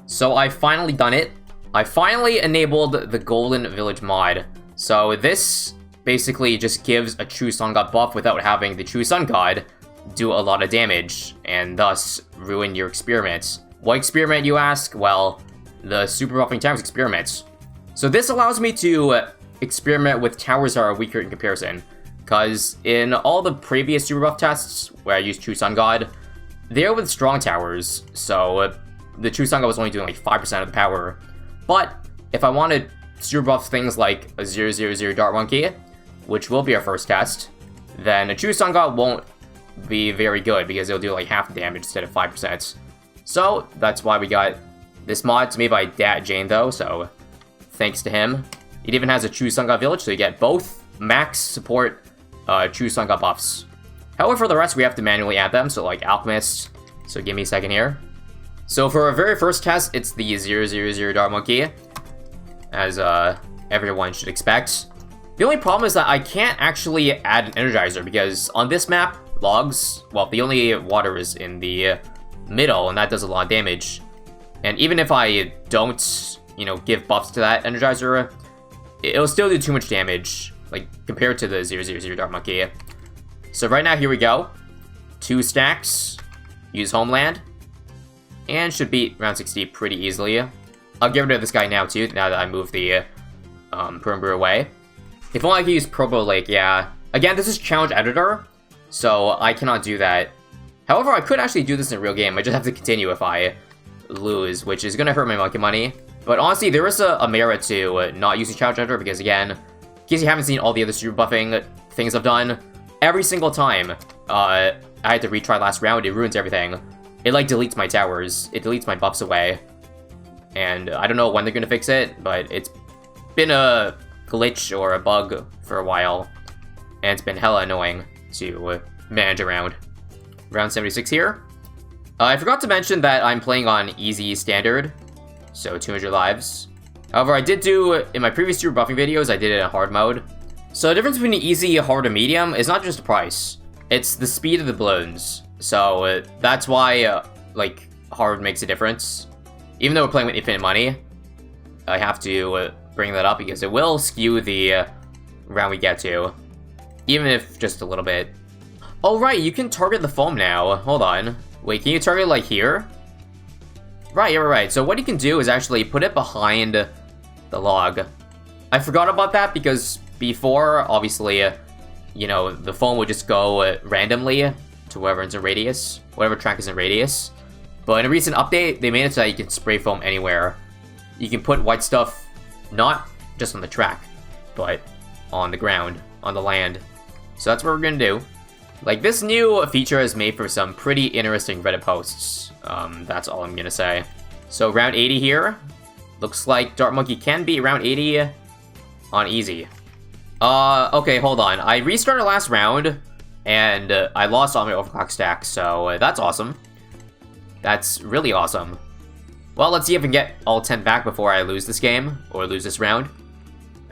So I finally done it. I finally enabled the Golden Village mod. So this basically just gives a True Sun God buff without having the True Sun God do a lot of damage, and thus ruin your experiments. What experiment, you ask? Well, the Super Buffing Towers experiments. So this allows me to experiment with towers that are weaker in comparison, because in all the previous Super Buff tests where I used True Sun God, they're with strong towers, so the True Sun God was only doing like 5% of the power. But if I wanted Super Buff things like a 000 Dart Monkey, which will be our first test, then a True Sun God won't be very good because it'll do like half the damage instead of 5%. So that's why we got this mod. It's made by DatJaneDoe, so thanks to him. It even has a True Sun God village, so you get both max support True Sun God buffs. However, for the rest, we have to manually add them, so like Alchemist. So give me a second here. So for our very first test, it's the 000 Dart Monkey, as everyone should expect. The only problem is that I can't actually add an Energizer, because on this map, logs, well, the only water is in the middle, and that does a lot of damage. And even if I don't, you know, give buffs to that Energizer, it'll still do too much damage, like, compared to the 000 Dart Monkey. So right now, here we go. 2 stacks, use Homeland, and should beat round 60 pretty easily. I'll get rid of this guy now, too, now that I moved the Perimeter away. If only I could use Probo Lake, yeah. Again, this is Challenge Editor, so I cannot do that. However, I could actually do this in a real game. I just have to continue if I lose, which is going to hurt my monkey money. But honestly, there is a merit to not using Challenge Editor, because again, in case you haven't seen all the other super buffing things I've done, every single time I had to retry last round, it ruins everything. It like deletes my towers, it deletes my buffs away. And I don't know when they're going to fix it, but it's been a glitch or a bug for a while, and it's been hella annoying to manage around. Round 76 here. I forgot to mention that I'm playing on easy standard, so 200 lives. However, I did do, in my previous two buffing videos, I did it in hard mode. So the difference between easy, hard, and medium is not just the price, it's the speed of the balloons. So that's why, like, hard makes a difference. Even though we're playing with infinite money, I have to bring that up because it will skew the round we get to, even if just a little bit. Oh right, you can target the foam now. Hold on. Wait, can you target like here? Right, you're right. So what you can do is actually put it behind the log. I forgot about that because before, obviously, you know, the foam would just go randomly to wherever it's in radius, whatever track is in radius. But in a recent update, they made it so that you can spray foam anywhere. You can put white stuff not just on the track, but on the ground, on the land. So that's what we're gonna do. Like, this new feature is made for some pretty interesting Reddit posts. That's all I'm gonna say. So round 80 here. Looks like Dart Monkey can beat round 80 on easy. Okay, hold on. I restarted last round, and I lost all my overclock stacks, so that's awesome. That's really awesome. Well, let's see if I can get all 10 back before I lose this game, or lose this round.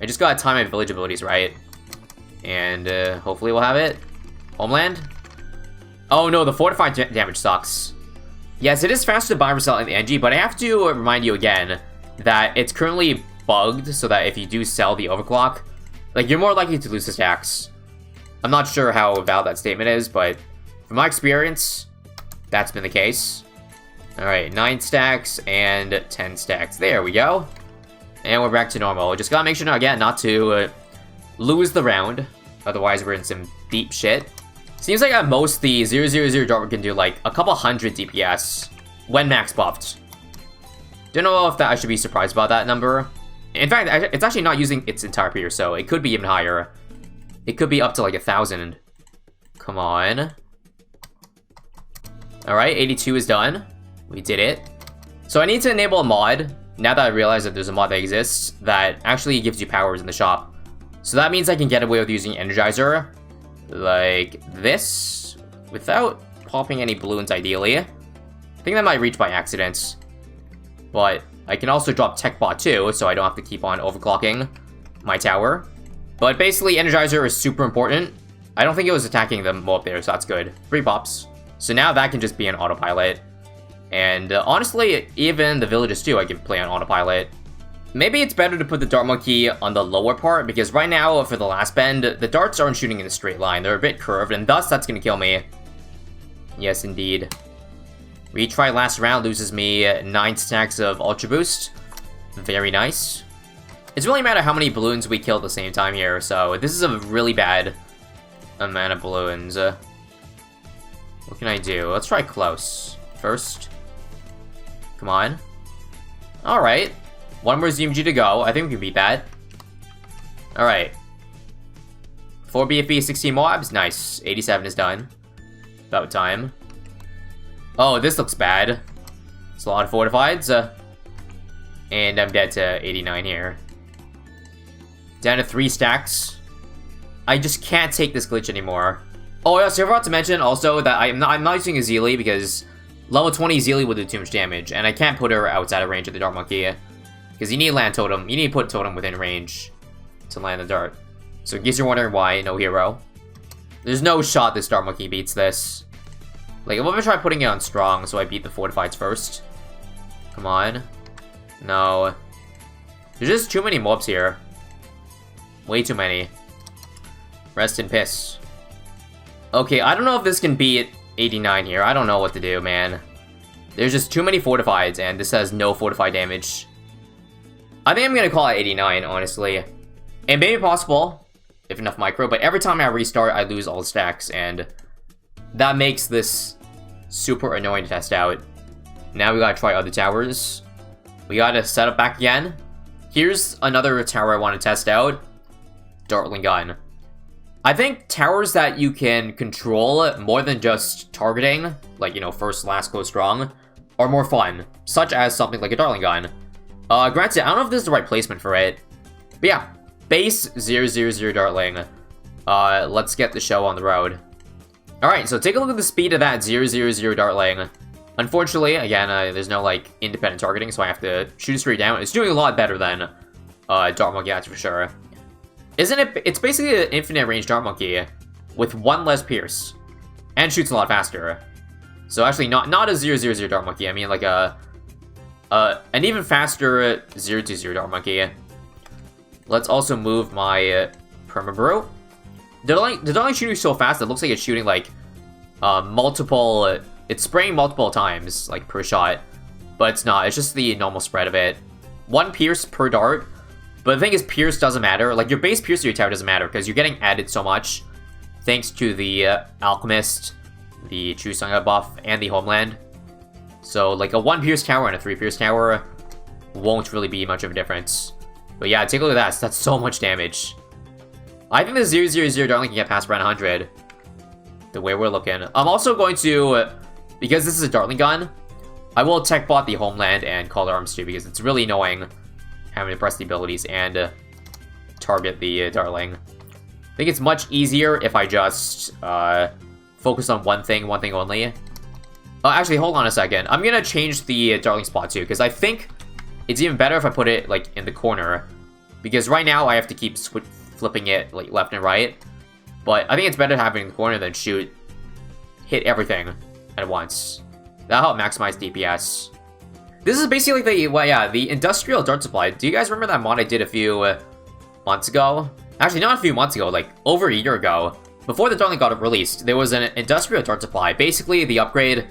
I just gotta time my village abilities right. And hopefully we'll have it. Homeland? Oh no, the fortified damage sucks. Yes, it is faster to buy and sell in the NG, but I have to remind you again that it's currently bugged so that if you do sell the overclock, like, you're more likely to lose the stacks. I'm not sure how valid that statement is, but from my experience, that's been the case. Alright, 9 stacks and 10 stacks. There we go. And we're back to normal. Just gotta make sure, again, not to lose the round. Otherwise, we're in some deep shit. Seems like at most, the 000 Dart can do, like, a couple hundred DPS when max buffed. Don't know if that I should be surprised about that number. In fact, it's actually not using its entire peer, so it could be even higher. It could be up to, like, 1,000. Come on. Alright, 82 is done. We did it. So I need to enable a mod, now that I realize that there's a mod that exists, that actually gives you powers in the shop. So that means I can get away with using Energizer, like this, without popping any balloons, ideally. I think that might reach by accident. But I can also drop Tech Bot too, so I don't have to keep on overclocking my tower. But basically, Energizer is super important. I don't think it was attacking them up there, so that's good. 3 pops. So now that can just be an autopilot. And honestly, even the villages too, I can play on autopilot. Maybe it's better to put the dart monkey on the lower part, because right now, for the last bend, the darts aren't shooting in a straight line. They're a bit curved, and thus that's going to kill me. Yes, indeed. Retry last round loses me 9 stacks of Ultra Boost. Very nice. It's really matter how many balloons we kill at the same time here, so this is a really bad amount of balloons. What can I do? Let's try close first. Come on. Alright. One more ZMG to go. I think we can beat that. Alright. 4 BFE, 16 mobs. Nice. 87 is done. About time. Oh, this looks bad. It's a lot of fortifieds. And I'm dead to 89 here. Down to 3 stacks. I just can't take this glitch anymore. Oh, yeah, so I forgot to mention also that I'm not using a Zeely because level 20 Zeely will do too much damage, and I can't put her outside of range of the Dart Monkey. Because you need land totem. You need to put totem within range to land the dart. So in case you're wondering why, no hero. There's no shot this Dart Monkey beats this. Like, what if I try putting it on strong so I beat the fortifieds first? Come on. No. There's just too many mobs here. Way too many. Rest in piss. Okay, I don't know if this can beat 89 here. I don't know what to do, man. There's just too many fortifieds, and this has no fortified damage. I think I'm gonna call it 89, honestly. It may be possible, if enough micro, but every time I restart, I lose all the stacks, and that makes this super annoying to test out. Now we gotta try other towers. We gotta set up back again. Here's another tower I want to test out. Dartling Gun. I think towers that you can control more than just targeting, like, you know, first, last, go strong, are more fun, such as something like a Dartling Gun. Granted, I don't know if this is the right placement for it, but yeah, base 000 Dartling. Let's get the show on the road. Alright, so take a look at the speed of that 000 Dartling. Unfortunately, again, there's no, like, independent targeting, so I have to shoot straight down. It's doing a lot better than Dart Monkey, that's for sure. Isn't it? It's basically an infinite range Dart Monkey with 1 less pierce and shoots a lot faster. So actually, not a 000 Dart Monkey. I mean, like an even faster 020 Dart Monkey. Let's also move my Perma-Brew. They're only shooting so fast. It looks like it's shooting like multiple. It's spraying multiple times, like per shot, but it's not. It's just the normal spread of it. 1 pierce per dart. But the thing is, pierce doesn't matter. Like, your base pierce to your tower doesn't matter, because you're getting added so much thanks to the Alchemist, the True Sun God buff, and the Homeland. So, like, a 1 pierce tower and a 3 pierce tower won't really be much of a difference. But yeah, take a look at that. That's so much damage. I think the 000 Dartling can get past around 100. The way we're looking. I'm also going to, because this is a Dartling gun, I will tech bot the Homeland and Color Arms too, because it's really annoying having to press the abilities and target the Dartling. I think it's much easier if I just focus on one thing only. Actually, hold on a second. I'm gonna change the Dartling spot too, because I think it's even better if I put it like in the corner. Because right now I have to keep flipping it like left and right. But I think it's better having it in the corner than hit everything at once. That'll help maximize DPS. This is basically the industrial dart supply. Do you guys remember that mod I did a few months ago? Actually, not a few months ago, like over a year ago. Before the Dartling got released, there was an industrial dart supply. Basically, the upgrade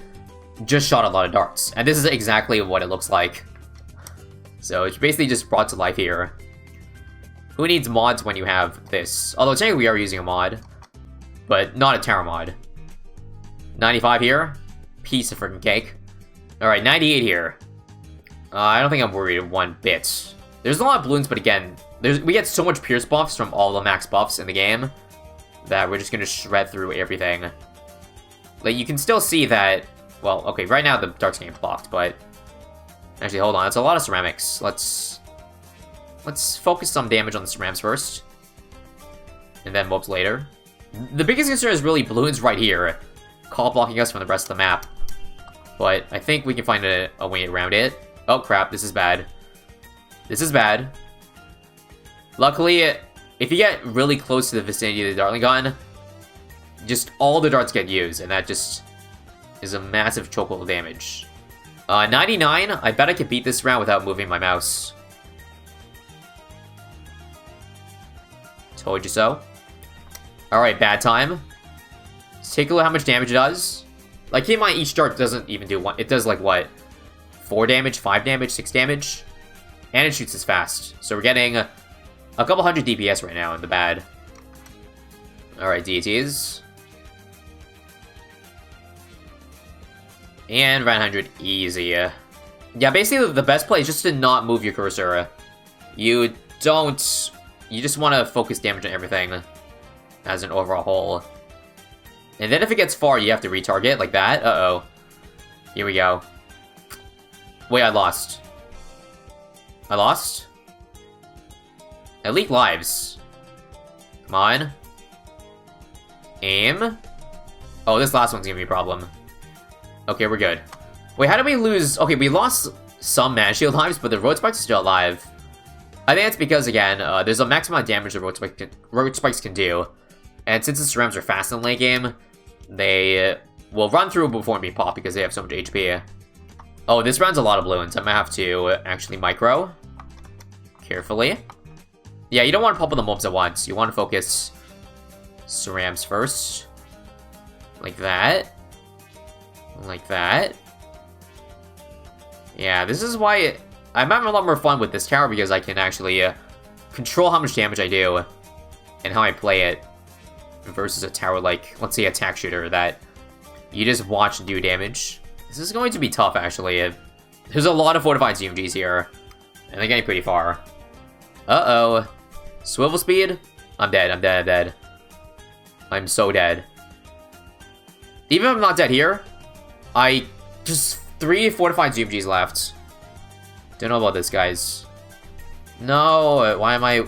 just shot a lot of darts. And this is exactly what it looks like. So it's basically just brought to life here. Who needs mods when you have this? Although technically we are using a mod, but not a tower mod. 95 here. Piece of freaking cake. Alright, 98 here. I don't think I'm worried one bit. There's a lot of balloons, but again, we get so much pierce buffs from all the max buffs in the game that we're just gonna shred through everything. Like, you can still see that, well, okay, right now the dart's getting blocked, but actually, hold on, it's a lot of ceramics. Let's focus some damage on the ceramics first, and then mobs later. The biggest concern is really balloons right here, call blocking us from the rest of the map. But I think we can find a way around it. Oh crap, this is bad. This is bad. Luckily, if you get really close to the vicinity of the Dartling gun, just all the darts get used, and that just is a massive chokehold damage. 99. I bet I could beat this round without moving my mouse. Told you so. Alright, bad time. Let's take a look at how much damage it does. Like, keep in mind, each dart doesn't even do one. It does, like, what? 4 damage, 5 damage, 6 damage? And it shoots as fast. So we're getting a couple hundred DPS right now in the bad. Alright, DTs. And 900, easy. Yeah, basically the best play is just to not move your cursor. You just want to focus damage on everything as an overall whole. And then if it gets far, you have to retarget like that. Uh-oh. Here we go. Wait, I lost. I lost? I leak lives. Come on. Aim. Oh, this last one's gonna be a problem. Okay, we're good. Wait, how did we lose? Okay, we lost some mana shield lives, but the road spikes are still alive. I think it's because, again, there's a maximum amount of damage the road spikes can do. And since the cerams are fast in the late game, they will run through before me pop because they have so much HP. Oh, this round's a lot of balloons. I might have to actually micro. Carefully. Yeah, you don't want to pop on the mobs at once. You want to focus cerams first. Like that. Like that. Yeah, this is why I'm having a lot more fun with this tower because I can actually control how much damage I do and how I play it versus a tower like, let's say, attack shooter that you just watch and do damage. This is going to be tough, actually. There's a lot of fortified ZMGs here, and they're getting pretty far. Uh-oh. Swivel speed? I'm dead, I'm dead, I'm dead. I'm so dead. Even if I'm not dead here, just 3 fortified ZMGs left. Don't know about this, guys. No, why am I...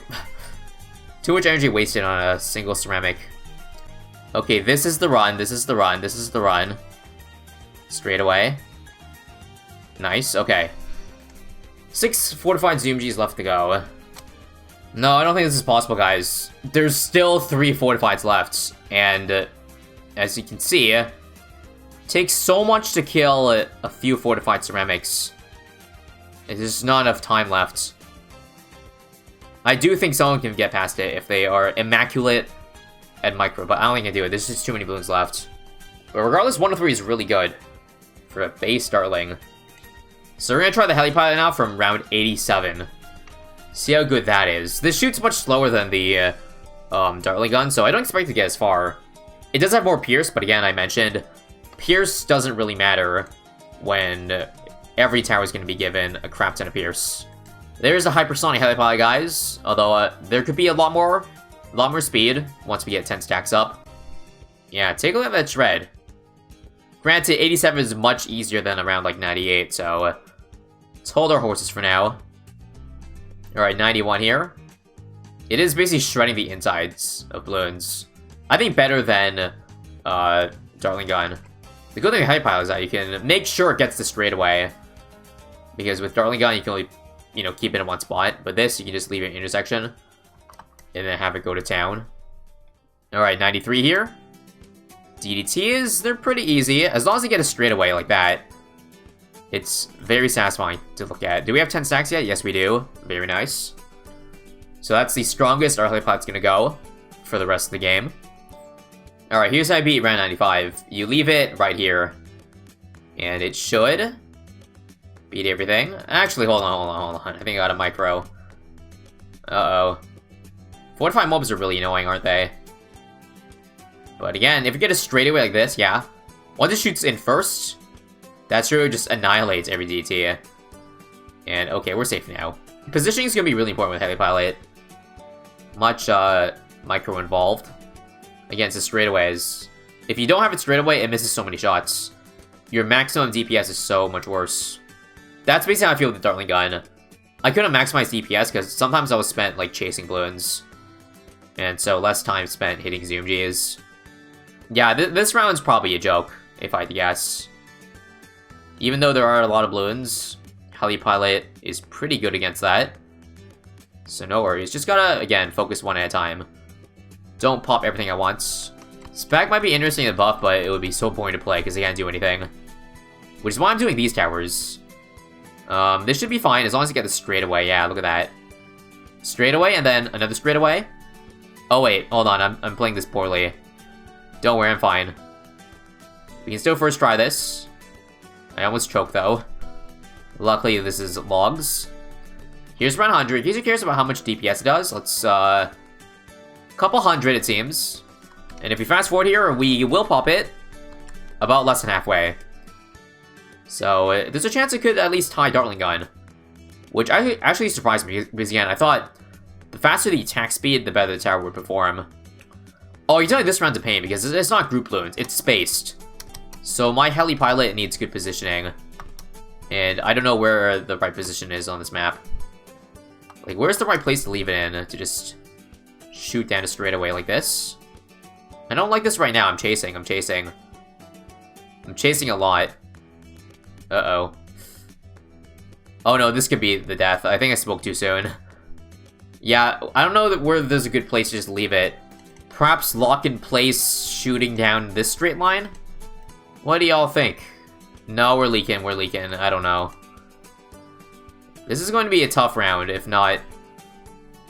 Too much energy wasted on a single ceramic. Okay, this is the run, this is the run, this is the run. Straight away. Nice, okay. 6 fortified ZMGs left to go. No, I don't think this is possible, guys. There's still 3 fortifieds left, and as you can see, it takes so much to kill a few fortified ceramics. There's not enough time left. I do think someone can get past it if they are immaculate at micro, but I don't think I can do it. There's just too many balloons left. But regardless, 103 is really good for a base Dartling. So we're gonna try the helipilot now from round 87. See how good that is. This shoots much slower than the Dartling gun, so I don't expect to get as far. It does have more Pierce, but again, I mentioned, Pierce doesn't really matter when every tower is going to be given a crap ton of Pierce. There's a hypersonic helipilot, guys, although there could be a lot more speed once we get 10 stacks up. Yeah, take a look at that shred. Granted, 87 is much easier than around like 98, so let's hold our horses for now. Alright, 91 here. It is basically shredding the insides of balloons. I think better than Dartling gun. The good thing with helipilot is that you can make sure it gets the straightaway. Because with Dartling gun, you can only, keep it in one spot. But this, you can just leave it in intersection. And then have it go to town. Alright, 93 here. DDTs, they're pretty easy. As long as you get a straightaway like that, it's very satisfying to look at. Do we have 10 stacks yet? Yes, we do. Very nice. So that's the strongest our helipilot's gonna go for the rest of the game. Alright, here's how I beat round 95. You leave it right here. And it should beat everything. Actually, hold on. I think I got a micro. Uh-oh. Fortified mobs are really annoying, aren't they? But again, if you get a straightaway like this, yeah. Once it shoots in first, that sure just annihilates every DT. And okay, we're safe now. Positioning is going to be really important with helipilot. Much micro involved. Again, it's the straightaways. If you don't have it straight away, it misses so many shots. Your maximum DPS is so much worse. That's basically how I feel with the Dartling gun. I couldn't maximize DPS because sometimes I was spent like chasing balloons. And so less time spent hitting ZMGs. Yeah, this round's probably a joke, if I had to guess. Even though there are a lot of balloons, helipilot is pretty good against that. So no worries. Just gotta, again, focus one at a time. Don't pop everything at once. Spec might be interesting to buff, but it would be so boring to play because they can't do anything. which is why I'm doing these towers. This should be fine as long as you get the straightaway. Yeah, look at that. Straightaway and then another straightaway. Oh wait, hold on, I'm playing this poorly. Don't worry, I'm fine. We can still first try this. I almost choked though. Luckily, this is logs. Here's around 100. In case you're curious about how much DPS it does, let's, couple hundred, it seems. And if we fast forward here, we will pop it about less than halfway. So, there's a chance it could at least tie Dartling Gun. Which actually surprised me, because again, I thought the faster the attack speed, the better the tower would perform. Oh, you're telling this round's a pain, because it's not group balloons, it's spaced. So my heli pilot needs good positioning. And I don't know where the right position is on this map. Like, where's the right place to leave it in to just shoot down a straightaway like this? I don't like this right now. I'm chasing a lot. Uh-oh. Oh no, this could be the death. I think I spoke too soon. Yeah, I don't know where there's a good place to just leave it. Perhaps lock in place shooting down this straight line? What do y'all think? No, we're leaking. I don't know. This is going to be a tough round, if not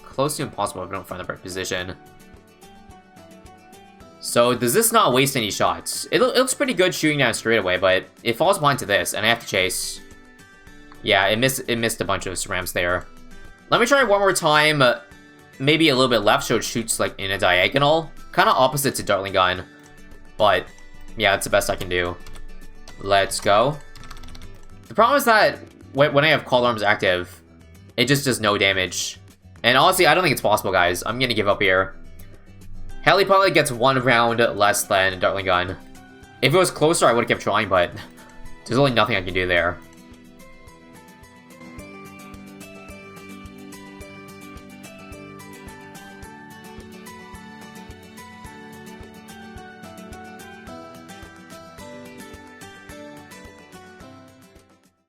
close to impossible if I don't find the right position. So, does this not waste any shots? It looks pretty good shooting down straight away, but it falls blind to this, and I have to chase. Yeah, it missed a bunch of SRAMs there. Let me try one more time, maybe a little bit left, so it shoots like in a diagonal. Kind of opposite to Dartling Gun, but yeah, that's the best I can do. Let's go. The problem is that when I have Call Arms active, it just does no damage. And honestly, I don't think it's possible, guys. I'm gonna give up here. Heli probably gets 1 round less than Dartling Gun. If it was closer, I would have kept trying, but there's only nothing I can do there.